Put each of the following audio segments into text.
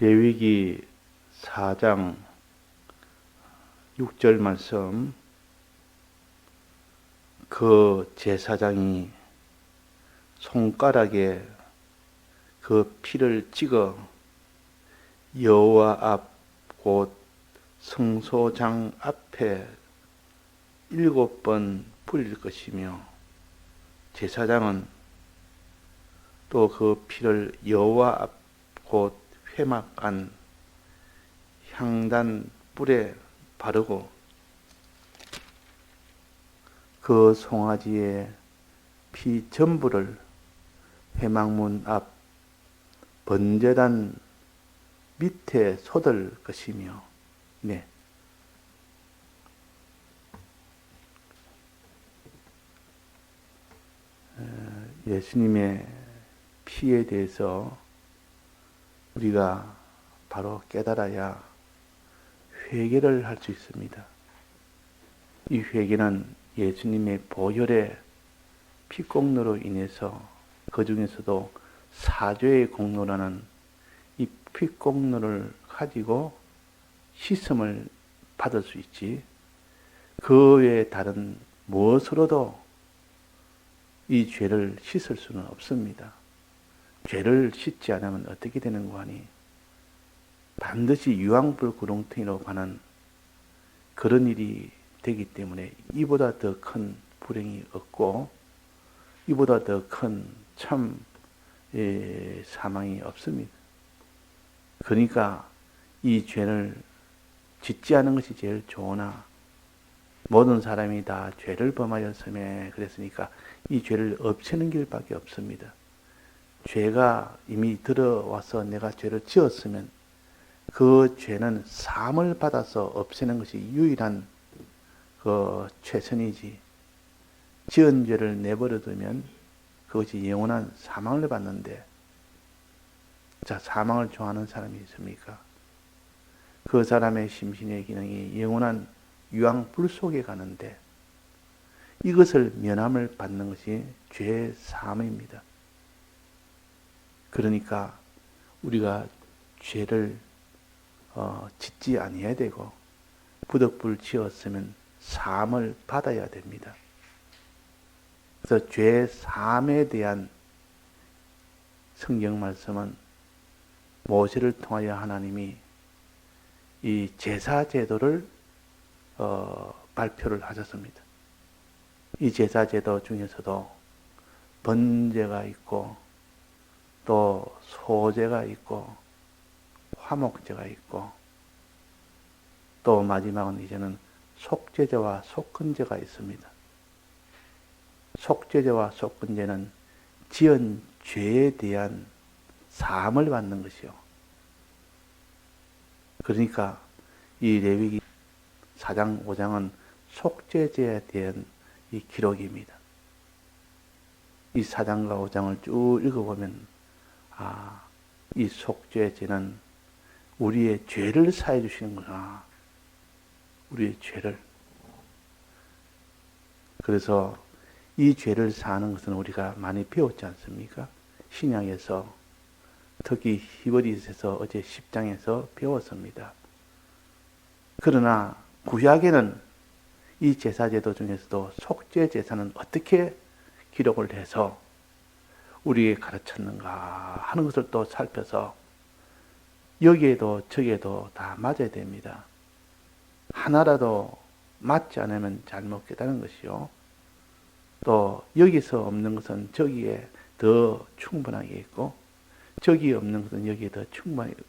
레위기 4장 6절 말씀, 그 제사장이 손가락에 그 피를 찍어 여호와 앞 곧 성소장 앞에 7번 뿌릴 것이며, 제사장은 또 그 피를 여호와 앞 곧 회막 안 향단 뿔에 바르고 그 송아지의 피 전부를 회막문 앞 번제단 밑에 쏟을 것이며, 네. 예수님의 피에 대해서 우리가 바로 깨달아야 회개를 할 수 있습니다. 이 회개는 예수님의 보혈의 피공로로 인해서, 그 중에서도 사죄의 공로라는 이 피공로를 가지고 씻음을 받을 수 있지, 그 외에 다른 무엇으로도 이 죄를 씻을 수는 없습니다. 죄를 씻지 않으면 어떻게 되는 거 하니, 반드시 유황불 구렁텅이로 가는 그런 일이 되기 때문에 이보다 더 큰 불행이 없고, 이보다 더 큰 참 사망이 없습니다. 그러니까 이 죄를 짓지 않은 것이 제일 좋으나, 모든 사람이 다 죄를 범하였음에 그랬으니까 이 죄를 없애는 길밖에 없습니다. 죄가 이미 들어와서 내가 죄를 지었으면 그 죄는 사함을 받아서 없애는 것이 유일한 그 최선이지, 지은 죄를 내버려 두면 그것이 영원한 사망을 받는데, 자, 사망을 좋아하는 사람이 있습니까? 그 사람의 심신의 기능이 영원한 유황불 속에 가는데, 이것을 면함을 받는 것이 죄의 사함입니다. 그러니까 우리가 죄를 짓지 아니해야 되고, 부득불 지었으면 사함을 받아야 됩니다. 그래서 죄 사함에 대한 성경 말씀은 모세를 통하여 하나님이 이 제사 제도를 발표를 하셨습니다. 이 제사 제도 중에서도 번제가 있고, 또 소제가 있고, 화목제가 있고, 또 마지막은 이제는 속죄제와 속건제가 있습니다. 속죄제와 속건제는 지은 죄에 대한 사함을 받는 것이요. 그러니까 이 레위기 4장 5장은 속죄제에 대한 이 기록입니다. 이 4장과 5장을 쭉 읽어보면, 이 속죄제는 우리의 죄를 사해 주시는구나. 우리의 죄를. 그래서 이 죄를 사하는 것은 우리가 많이 배웠지 않습니까? 신약에서, 특히 히브리서에서 어제 10장에서 배웠습니다. 그러나 구약에는 이 제사제도 중에서도 속죄제사는 어떻게 기록을 해서 우리에게 가르쳤는가 하는 것을 또 살펴서 여기에도 저기에도 다 맞아야 됩니다. 하나라도 맞지 않으면 잘못 깨달은 것이요. 또 여기서 없는 것은 저기에 더 충분하게 있고, 저기 없는 것은 여기에 더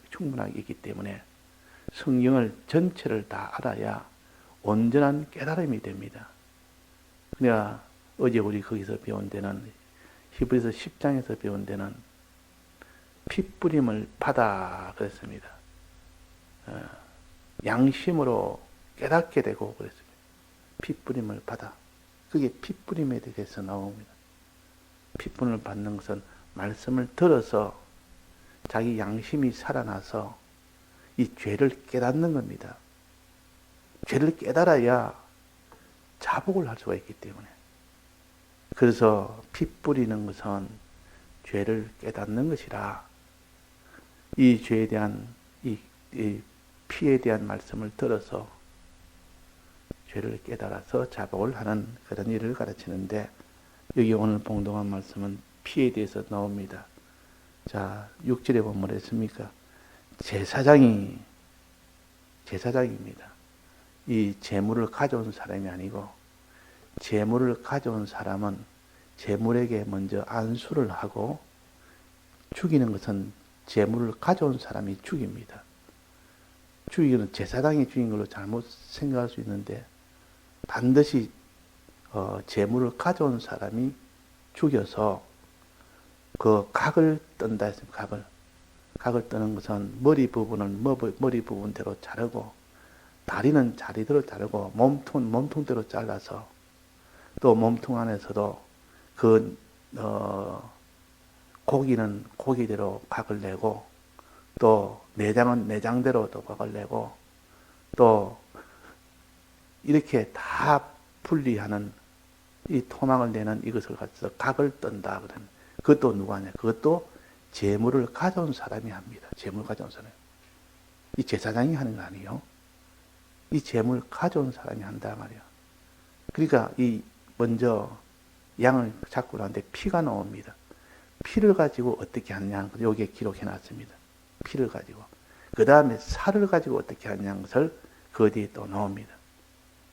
충분하게 있기 때문에 성경을 전체를 다 알아야 온전한 깨달음이 됩니다. 그러니까 어제 우리 거기서 배운 데는, 히브리서 10장에서 배운 데는 핏부림을 받아 그랬습니다. 양심으로 깨닫게 되고 그랬습니다. 핏부림을 받아. 그게 핏부림에 대해서 나옵니다. 핏부림을 받는 것은 말씀을 들어서 자기 양심이 살아나서 이 죄를 깨닫는 겁니다. 죄를 깨달아야 자복을 할 수가 있기 때문에. 그래서 핏부리는 것은 죄를 깨닫는 것이라, 이 죄에 대한 이 피에 대한 말씀을 들어서 죄를 깨달아서 자복을 하는 그런 일을 가르치는데, 여기 오늘 봉독한 말씀은 피에 대해서 나옵니다. 자, 6절에 보면 뭐랬습니까? 제사장입니다. 이 제물을 가져온 사람이 아니고, 제물을 가져온 사람은 제물에게 먼저 안수를 하고, 죽이는 것은 제물을 가져온 사람이 죽입니다. 죽이는 제사장이 죽인 걸로 잘못 생각할 수 있는데, 반드시 제물을 가져온 사람이 죽여서 그 각을 뜬다 했습니다. 각을 뜨는 것은 머리 부분은 머리 부분대로 자르고, 다리는 다리대로 자르고, 몸통대로 잘라서, 또 몸통 안에서도 그 고기는 고기대로 각을 내고, 또 내장은 내장대로 또 각을 내고, 또 이렇게 다 분리하는 이 토막을 내는 이것을 가지고 각을 뜬다 그러는, 그것도 누가 하냐? 그것도 제물을 가져온 사람이 합니다. 제물 가져온 사람. 이 제사장이 하는 거 아니에요. 이 제물 가져온 사람이 한다 말이야. 그러니까 이 먼저 양을 잡고 나는데 피가 나옵니다. 피를 가지고 어떻게 하느냐, 여기에 기록해 놨습니다. 피를 가지고. 그 다음에 살을 가지고 어떻게 하느냐는 것을 그 뒤에 또 나옵니다.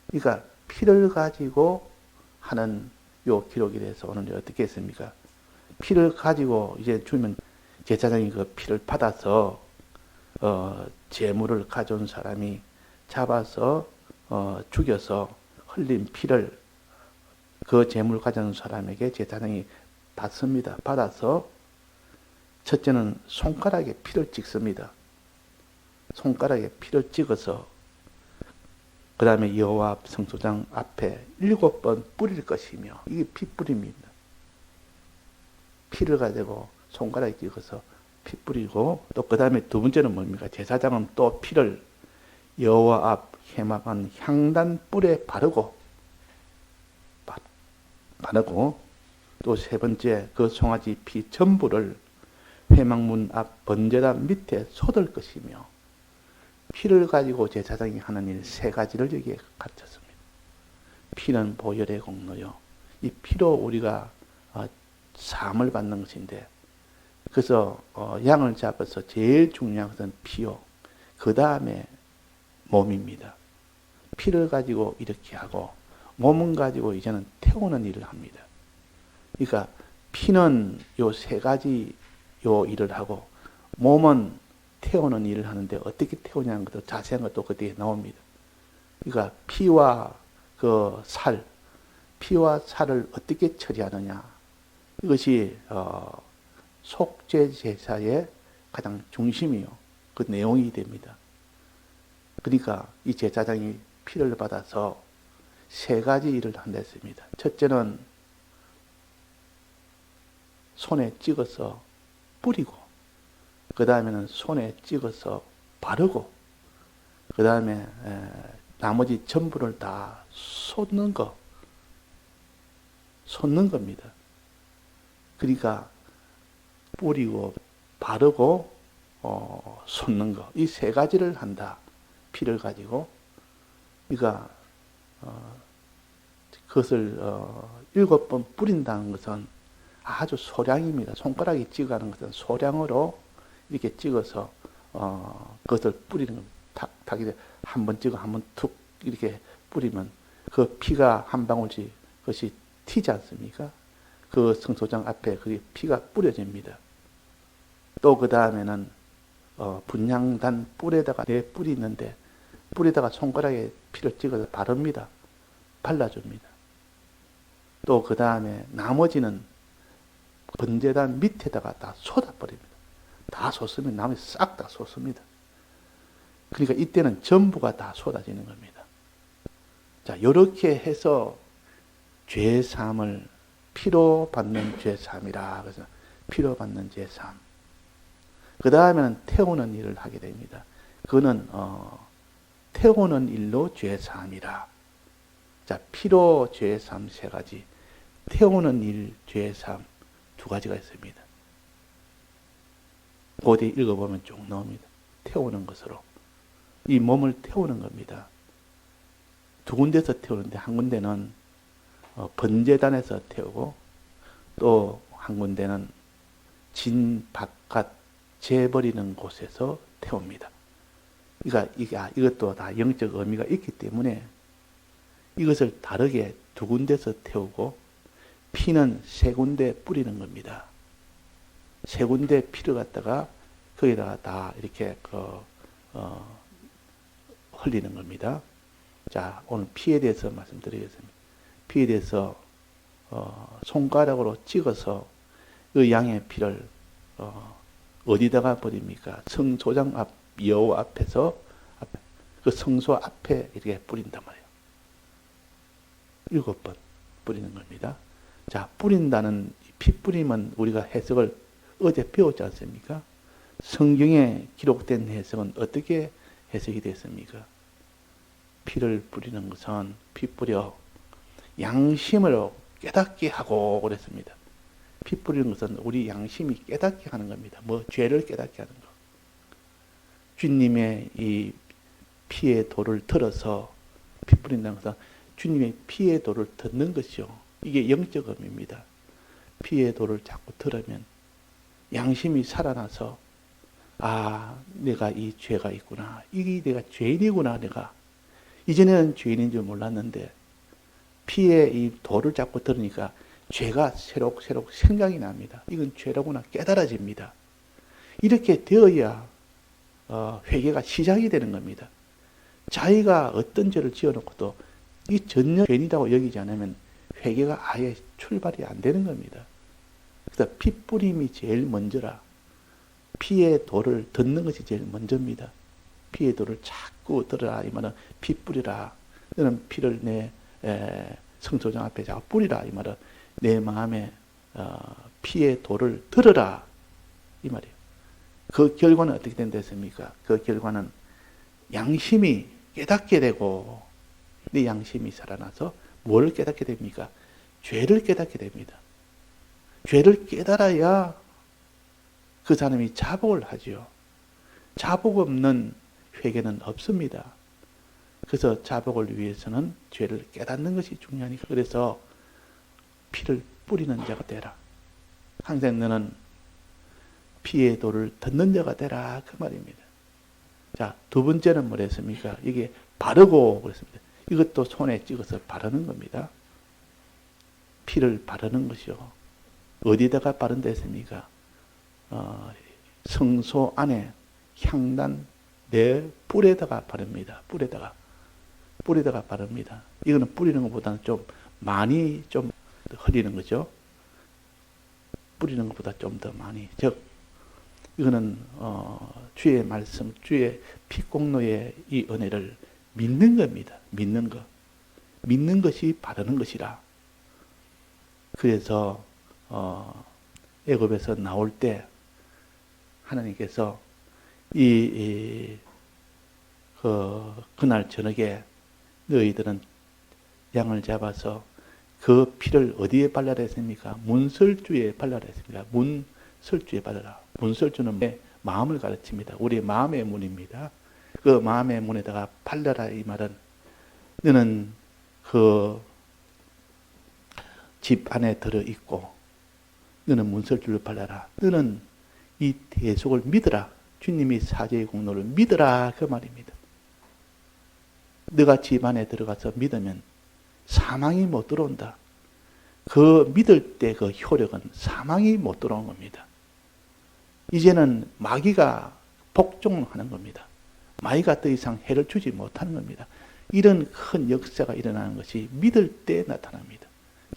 그러니까 피를 가지고 하는 요 기록에 대해서 오늘 어떻게 했습니까? 피를 가지고 이제 주면 제사장이 그 피를 받아서 제물을 가져온 사람이 잡아서 죽여서 흘린 피를 그 제물 가져온 사람에게 제사장이 받습니다. 받아서 첫째는 손가락에 피를 찍습니다. 손가락에 피를 찍어서 그 다음에 여호와 성소장 앞에 7번 뿌릴 것이며, 이게 피 뿌립니다. 피를 가지고 손가락에 찍어서 피 뿌리고, 또 그 다음에 두 번째는 뭡니까? 제사장은 또 피를 여호와 앞 회막한 향단 뿔에 바르고, 또 세 번째 그 송아지 피 전부를 회막문 앞 번제단 밑에 쏟을 것이며, 피를 가지고 제사장이 하는 일 세 가지를 여기에 가르쳤습니다. 피는 보혈의 공로요. 이 피로 우리가 사함을 받는 것인데, 그래서 양을 잡아서 제일 중요한 것은 피요. 그 다음에 몸입니다. 피를 가지고 이렇게 하고, 몸은 가지고 이제는 태우는 일을 합니다. 그러니까 피는 요 세 가지 요 일을 하고, 몸은 태우는 일을 하는데 어떻게 태우냐는 것도 자세한 것도 그 뒤에 나옵니다. 그러니까 피와 그 살, 피와 살을 어떻게 처리하느냐, 이것이 속죄 제사의 가장 중심이요, 그 내용이 됩니다. 그러니까 이 제사장이 피를 받아서 세 가지 일을 한다 했습니다. 첫째는 손에 찍어서 뿌리고, 그 다음에는 손에 찍어서 바르고, 그 다음에 나머지 전부를 다 쏟는 겁니다. 그러니까 뿌리고 바르고 쏟는 거, 이 세 가지를 한다. 피를 가지고. 그러니까 그것을 7번 뿌린다는 것은 아주 소량입니다. 손가락에 찍어가는 것은 소량으로 이렇게 찍어서 그것을 뿌리는 겁니다. 한 번 찍어 한 번 툭 이렇게 뿌리면 그 피가 한 방울씩 그것이 튀지 않습니까? 그 성소장 앞에 그 피가 뿌려집니다. 또 그 다음에는 분향단 뿔에다가 내 뿔이 있는데, 뿔에다가 손가락에 피를 찍어서 바릅니다. 발라줍니다. 또 그 다음에 나머지는 번제단 밑에다가 다 쏟아버립니다. 다 쏟으면 나머지 싹 다 쏟습니다. 그러니까 이때는 전부가 다 쏟아지는 겁니다. 자, 이렇게 해서 죄사함을 피로 받는 죄사함이라. 그래서 피로 받는 죄사함. 그 다음에는 태우는 일을 하게 됩니다. 그거는 태우는 일로 죄사함이라. 자, 피로 죄사함 세 가지, 태우는 일 죄사함 두 가지가 있습니다. 어디 읽어보면 쭉 나옵니다. 태우는 것으로. 이 몸을 태우는 겁니다. 두 군데서 태우는데 한 군데는 번제단에서 태우고 또 한 군데는 진 바깥 재버리는 곳에서 태웁니다. 그러니까 이것도 다 영적 의미가 있기 때문에 이것을 다르게 두 군데서 태우고 피는 세 군데 뿌리는 겁니다. 세 군데 피를 갖다가 거기다가 다 이렇게 흘리는 겁니다. 자, 오늘 피에 대해서 말씀드리겠습니다. 피에 대해서 손가락으로 찍어서 그 양의 피를 어디다가 버립니까? 성소장 앞 여호 앞에서 그 성소 앞에 이렇게 뿌린단 말이에요. 7번 뿌리는 겁니다. 자, 뿌린다는 피 뿌림은 우리가 해석을 어제 배웠지 않습니까? 성경에 기록된 해석은 어떻게 해석이 됐습니까? 피를 뿌리는 것은 피 뿌려 양심으로 깨닫게 하고 그랬습니다. 피 뿌리는 것은 우리 양심이 깨닫게 하는 겁니다. 뭐 죄를 깨닫게 하는 거. 주님의 이 피의 도를 들어서 피 뿌린다는 것은 주님의 피의 도를 듣는 것이요. 이게 영적 의미입니다. 피의 도를 자꾸 들으면 양심이 살아나서 내가 이 죄가 있구나. 이게 내가 죄인이구나. 내가 이전에는 죄인인 줄 몰랐는데 피의 이 도를 자꾸 들으니까 죄가 새록새록 생각이 납니다. 이건 죄라구나 깨달아집니다. 이렇게 되어야 회개가 시작이 되는 겁니다. 자기가 어떤 죄를 지어놓고도 이 전혀 죄인이라고 여기지 않으면 회개가 아예 출발이 안 되는 겁니다. 그래서 피 뿌림이 제일 먼저라. 피의 도를 듣는 것이 제일 먼저입니다. 피의 도를 자꾸 들으라. 이 말은 피 뿌리라. 너는 피를 내 성소장 앞에 자꾸 뿌리라. 이 말은 내 마음에 피의 도를 들으라. 이 말이에요. 그 결과는 어떻게 된댔습니까? 그 결과는 양심이 깨닫게 되고 내 양심이 살아나서 뭘 깨닫게 됩니까? 죄를 깨닫게 됩니다. 죄를 깨달아야 그 사람이 자복을 하지요. 자복 없는 회개는 없습니다. 그래서 자복을 위해서는 죄를 깨닫는 것이 중요하니까. 그래서 피를 뿌리는 자가 되라. 항상 너는 피의 도를 듣는 자가 되라. 그 말입니다. 자, 두 번째는 뭐랬습니까? 이게 바르고 그랬습니다. 이것도 손에 찍어서 바르는 겁니다. 피를 바르는 것이요. 어디다가 바른다 했습니까? 성소 안에 향단 내 뿔에다가 바릅니다. 뿔에다가 바릅니다. 이거는 뿌리는 것보다는 좀 많이 좀 흘리는 거죠. 뿌리는 것보다 좀 더 많이. 즉, 이거는 주의 말씀, 주의 피공로의 이 은혜를 믿는 겁니다. 믿는 것. 믿는 것이 바르는 것이라. 그래서 애굽에서 나올 때 하나님께서 그날 저녁에 너희들은 양을 잡아서 그 피를 어디에 발라라 했습니까? 문설주에 발라라 했습니다. 문설주에 발라라. 문설주는 마음을 가르칩니다. 우리의 마음의 문입니다. 그 마음의 문에다가 발라라 이 말은 너는 그 집 안에 들어있고 너는 문설주를 발라라. 너는 이 대속을 믿으라. 주님이 사죄의 공로를 믿으라. 그 말입니다. 너가 집 안에 들어가서 믿으면 사망이 못 들어온다. 그 믿을 때 그 효력은 사망이 못 들어온 겁니다. 이제는 마귀가 복종하는 겁니다. 마귀가 더 이상 해를 주지 못하는 겁니다. 이런 큰 역사가 일어나는 것이 믿을 때 나타납니다.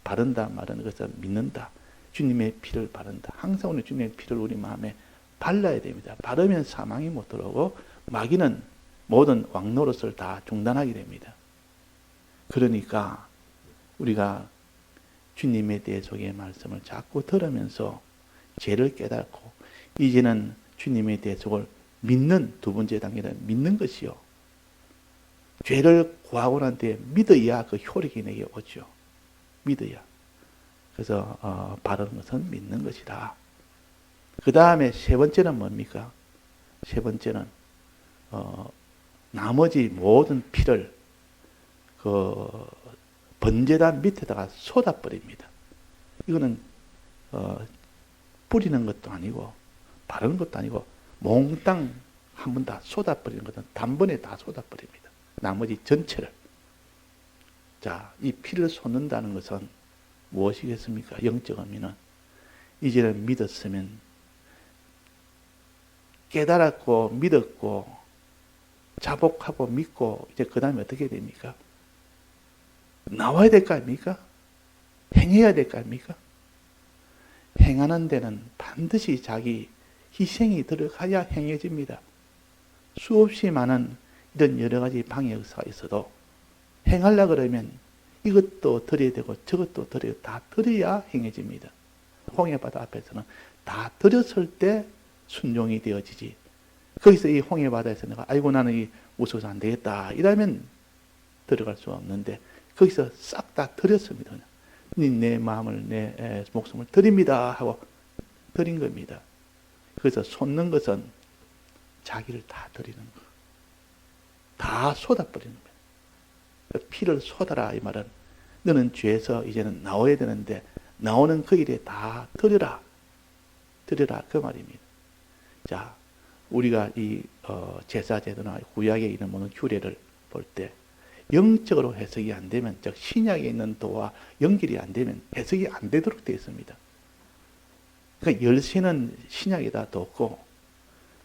바른다 말하는 것은 믿는다. 주님의 피를 바른다. 항상 우리 주님의 피를 우리 마음에 발라야 됩니다. 바르면 사망이 못 들어오고 마귀는 모든 왕노릇을 다 중단하게 됩니다. 그러니까 우리가 주님의 대속의 말씀을 자꾸 들으면서 죄를 깨닫고 이제는 주님의 대속을 믿는 두 번째 단계는 믿는 것이요. 죄를 구하고 난 뒤에 믿어야 그 효력이 내게 오죠. 믿어야. 그래서 바르는 것은 믿는 것이다. 그 다음에 세 번째는 뭡니까? 세 번째는 나머지 모든 피를 그 번제단 밑에다가 쏟아버립니다. 이거는 뿌리는 것도 아니고 바르는 것도 아니고 몽땅 한 번 다 쏟아버리는 것은 단번에 다 쏟아버립니다. 나머지 전체를. 자, 이 피를 쏟는다는 것은 무엇이겠습니까? 영적 의미는 이제는 믿었으면 깨달았고 믿었고 자복하고 믿고 이제 그 다음에 어떻게 됩니까? 나와야 될 거 아닙니까? 행해야 될 거 아닙니까? 행하는 데는 반드시 자기 희생이 들어가야 행해집니다. 수없이 많은 이런 여러 가지 방해의사가 있어도 행하려고 그러면 이것도 드려야 되고 저것도 드려야 다 드려야 행해집니다. 홍해바다 앞에서는 다 드렸을 때 순종이 되어지지. 거기서 이 홍해바다에서 내가 아이고 나는 이 무서워서 안 되겠다 이러면 들어갈 수 없는데 거기서 싹 다 드렸습니다. 내 마음을 내 목숨을 드립니다 하고 드린 겁니다. 그래서 쏟는 것은 자기를 다 드리는 거. 다 쏟아버리는 거예요. 피를 쏟아라 이 말은 너는 죄에서 이제는 나와야 되는데 나오는 그 일에 다 드려라. 드려라 그 말입니다. 자, 우리가 이 제사제도나 구약에 있는 모든 규례를 볼 때 영적으로 해석이 안 되면, 즉 신약에 있는 도와 연결이 안 되면 해석이 안 되도록 되어 있습니다. 그러니까 열쇠는 신약에다 뒀고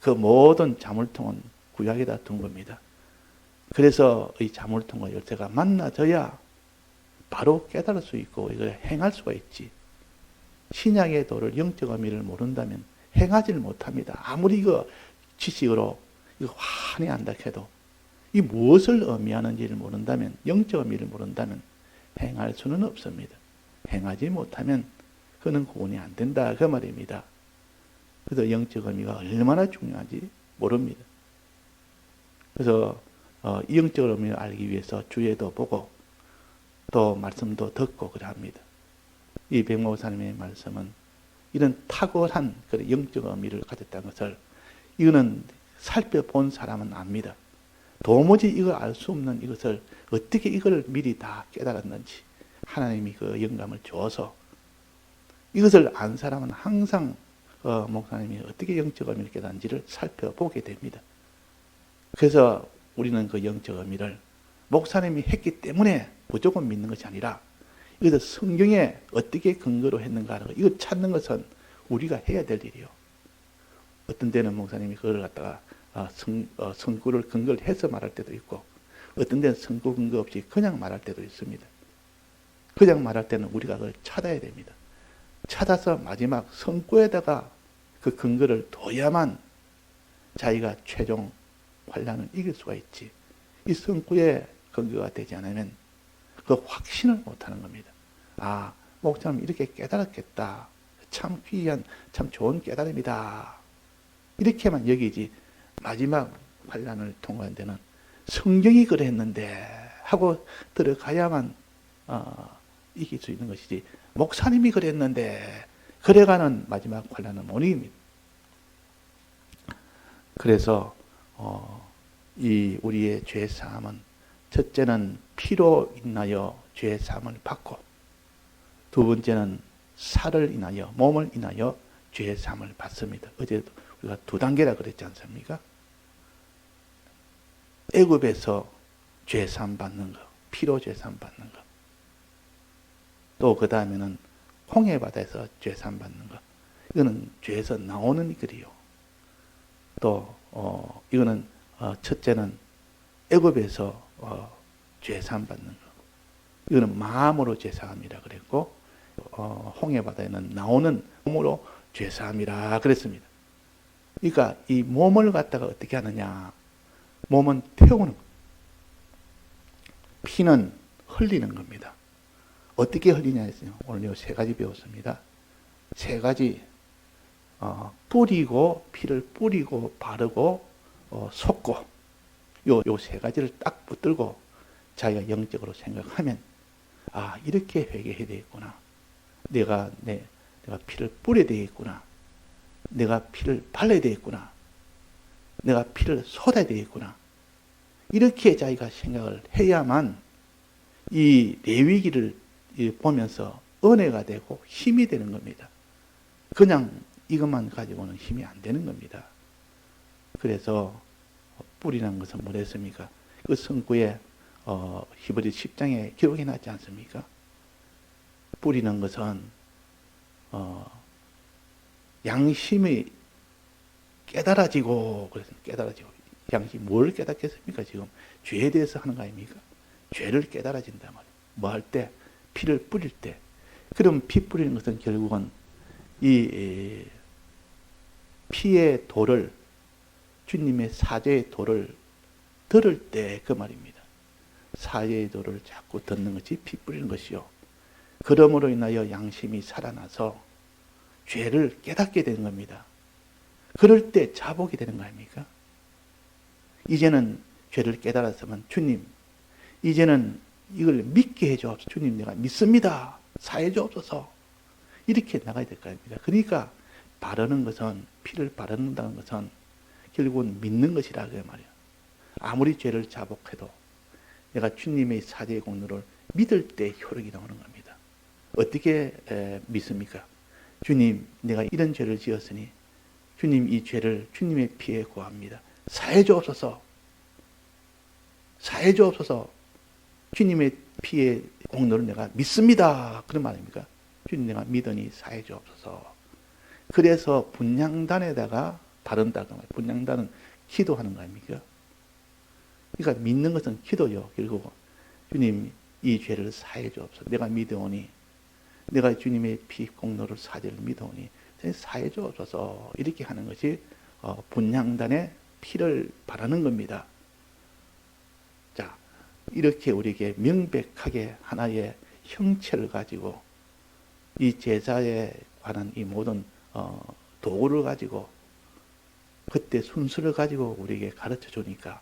그 모든 자물통은 구약에다 둔 겁니다. 그래서 이 자물통과 열쇠가 만나져야 바로 깨달을 수 있고 이걸 행할 수가 있지. 신약의 도를 영적 의미를 모른다면 행하지를 못합니다. 아무리 이거 지식으로 이거 환히 안다 해도 이 무엇을 의미하는지를 모른다면, 영적 의미를 모른다면 행할 수는 없습니다. 행하지 못하면 그는 구원이 안 된다 그 말입니다. 그래서 영적 의미가 얼마나 중요한지 모릅니다. 그래서 이 영적 의미를 알기 위해서 주예도 보고 또 말씀도 듣고 그래 합니다. 이 백목사님의 말씀은 이런 탁월한 그런 영적 의미를 가졌다는 것을 이거는 살펴본 사람은 압니다. 도무지 이걸 알 수 없는 이것을 어떻게 이걸 미리 다 깨달았는지 하나님이 그 영감을 줘서 이것을 안 사람은 항상 목사님이 어떻게 영적 의미를 깨달은지를 살펴보게 됩니다. 그래서 우리는 그 영적 의미를 목사님이 했기 때문에 무조건 믿는 것이 아니라 이것을 성경에 어떻게 근거로 했는가 하는 거, 이거 찾는 것은 우리가 해야 될 일이요. 어떤 때는 목사님이 그걸 갖다가 성구를 근거를 해서 말할 때도 있고 어떤 데는 성구 근거 없이 그냥 말할 때도 있습니다. 그냥 말할 때는 우리가 그걸 찾아야 됩니다. 찾아서 마지막 성구에다가 그 근거를 둬야만 자기가 최종 환난을 이길 수가 있지. 이 성구에 근거가 되지 않으면 그 확신을 못하는 겁니다. 아, 목사님 이렇게 깨달았겠다. 참 귀한, 참 좋은 깨달음이다. 이렇게만 여기지 마지막 환난을 통과한 데는 성경이 그랬는데 하고 들어가야만 이길 수 있는 것이지 목사님이 그랬는데 그래가는 마지막 환난은 못 이깁니다. 그래서 이 우리의 죄 사함은 첫째는 피로 인하여 죄 사함을 받고 두 번째는 살을 인하여 몸을 인하여 죄 사함을 받습니다. 어제도 우리가 두 단계라 그랬지 않습니까? 애굽에서 죄 사함 받는 거, 피로 죄 사함 받는 거. 또 그 다음에는 홍해바다에서 죄 사함 받는 거. 이거는 죄에서 나오는 글이요. 또 이거는 첫째는 애굽에서 죄 사함 받는 거. 이거는 마음으로 죄 사함이라 그랬고 홍해바다에는 나오는 몸으로 죄 사함이라 그랬습니다. 그러니까 이 몸을 갖다가 어떻게 하느냐? 몸은 태우는 거. 피는 흘리는 겁니다. 어떻게 흘리냐 했어요. 오늘 이 세 가지 배웠습니다. 세 가지 뿌리고 피를 뿌리고 바르고 쏟고 요 세 가지를 딱 붙들고 자기가 영적으로 생각하면 아 이렇게 회개해야 되겠구나. 내가 피를 뿌려야 되겠구나. 내가 피를 발라야 되겠구나. 내가 피를 쏟아야 되겠구나. 이렇게 자기가 생각을 해야만 이 레위기를 보면서 은혜가 되고 힘이 되는 겁니다. 그냥 이것만 가지고는 힘이 안 되는 겁니다. 그래서 뿌리라는 것은 뭐랬습니까? 그 성구에 히브리 10장에 기록해 놨지 않습니까? 뿌리는 것은 양심이 깨달아지고, 그래서 깨달아지고, 양심이 뭘 깨닫겠습니까? 지금 죄에 대해서 하는 거 아닙니까? 죄를 깨달아진단 말이에요. 뭐 할 때? 피를 뿌릴 때. 그럼 피 뿌리는 것은 결국은 이 피의 도를, 주님의 사죄의 도를 들을 때 그 말입니다. 사죄의 도를 자꾸 듣는 것이 피 뿌리는 것이요. 그러므로 인하여 양심이 살아나서 죄를 깨닫게 되는 겁니다. 그럴 때 자복이 되는 거 아닙니까? 이제는 죄를 깨달았으면 주님, 이제는 이걸 믿게 해주옵소서. 주님, 내가 믿습니다. 사해 주옵소서. 이렇게 나가야 될 거 아닙니까? 그러니까 바르는 것은, 피를 바른다는 것은 결국은 믿는 것이라 그 말이에요. 아무리 죄를 자복해도 내가 주님의 사죄의 공로를 믿을 때 효력이 나오는 겁니다. 어떻게 믿습니까? 주님, 내가 이런 죄를 지었으니 주님, 이 죄를 주님의 피에 구합니다. 사해 주옵소서. 사해 주옵소서. 주님의 피의 공로를 내가 믿습니다. 그런 말입니까? 주님, 내가 믿으니 사해 주옵소서. 그래서 분향단에다가 바른다고 말이에요. 분향단은 기도하는 거 아닙니까? 그러니까 믿는 것은 기도요. 결국 주님, 이 죄를 사해 주옵소서. 내가 믿으오니, 내가 주님의 피 공로를 사죄를 믿으오니 사해 주옵소서. 이렇게 하는 것이 분향단의 피를 바라는 겁니다. 자, 이렇게 우리에게 명백하게 하나의 형체를 가지고 이 제사에 관한 이 모든 도구를 가지고 그때 순서를 가지고 우리에게 가르쳐 주니까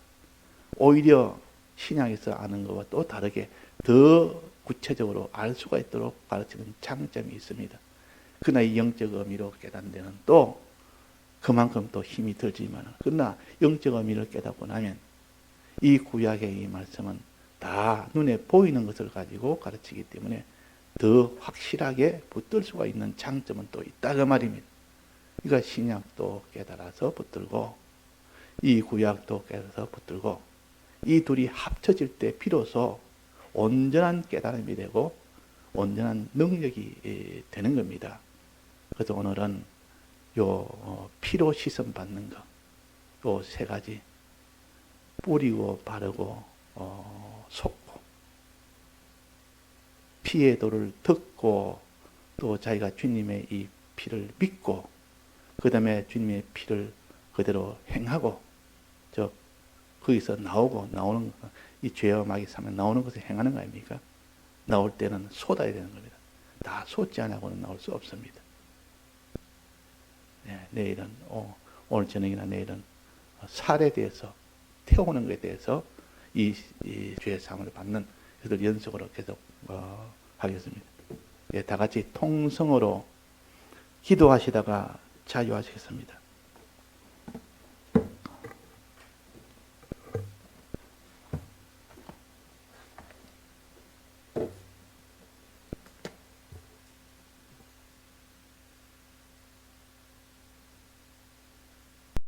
오히려 신약에서 아는 것과 또 다르게 더 구체적으로 알 수가 있도록 가르치는 장점이 있습니다. 그러나 이 영적 의미로 깨닫는 데는 또 그만큼 또 힘이 들지만, 그러나 영적 의미를 깨닫고 나면 이 구약의 이 말씀은 다 눈에 보이는 것을 가지고 가르치기 때문에 더 확실하게 붙들 수가 있는 장점은 또 있다 그 말입니다. 그러니까 신약도 깨달아서 붙들고 이 구약도 깨달아서 붙들고 이 둘이 합쳐질 때 비로소 온전한 깨달음이 되고 온전한 능력이 되는 겁니다. 그래서 오늘은 요 피로 씻음 받는 것, 요 세 가지 뿌리고 바르고 쏟고 피의 도를 듣고 또 자기가 주님의 이 피를 믿고 그 다음에 주님의 피를 그대로 행하고 거기서 나오는 이 죄와 마귀 사면 나오는 것을 행하는 거 아닙니까? 나올 때는 쏟아야 되는 겁니다. 다 쏟지 않고는 나올 수 없습니다. 네, 내일은 오늘 저녁이나 내일은 살에 대해서 태우는 것에 대해서 이 죄 사함을 받는 것을 연속으로 계속 하겠습니다. 예, 다 같이 통성으로 기도하시다가 자유하시겠습니다.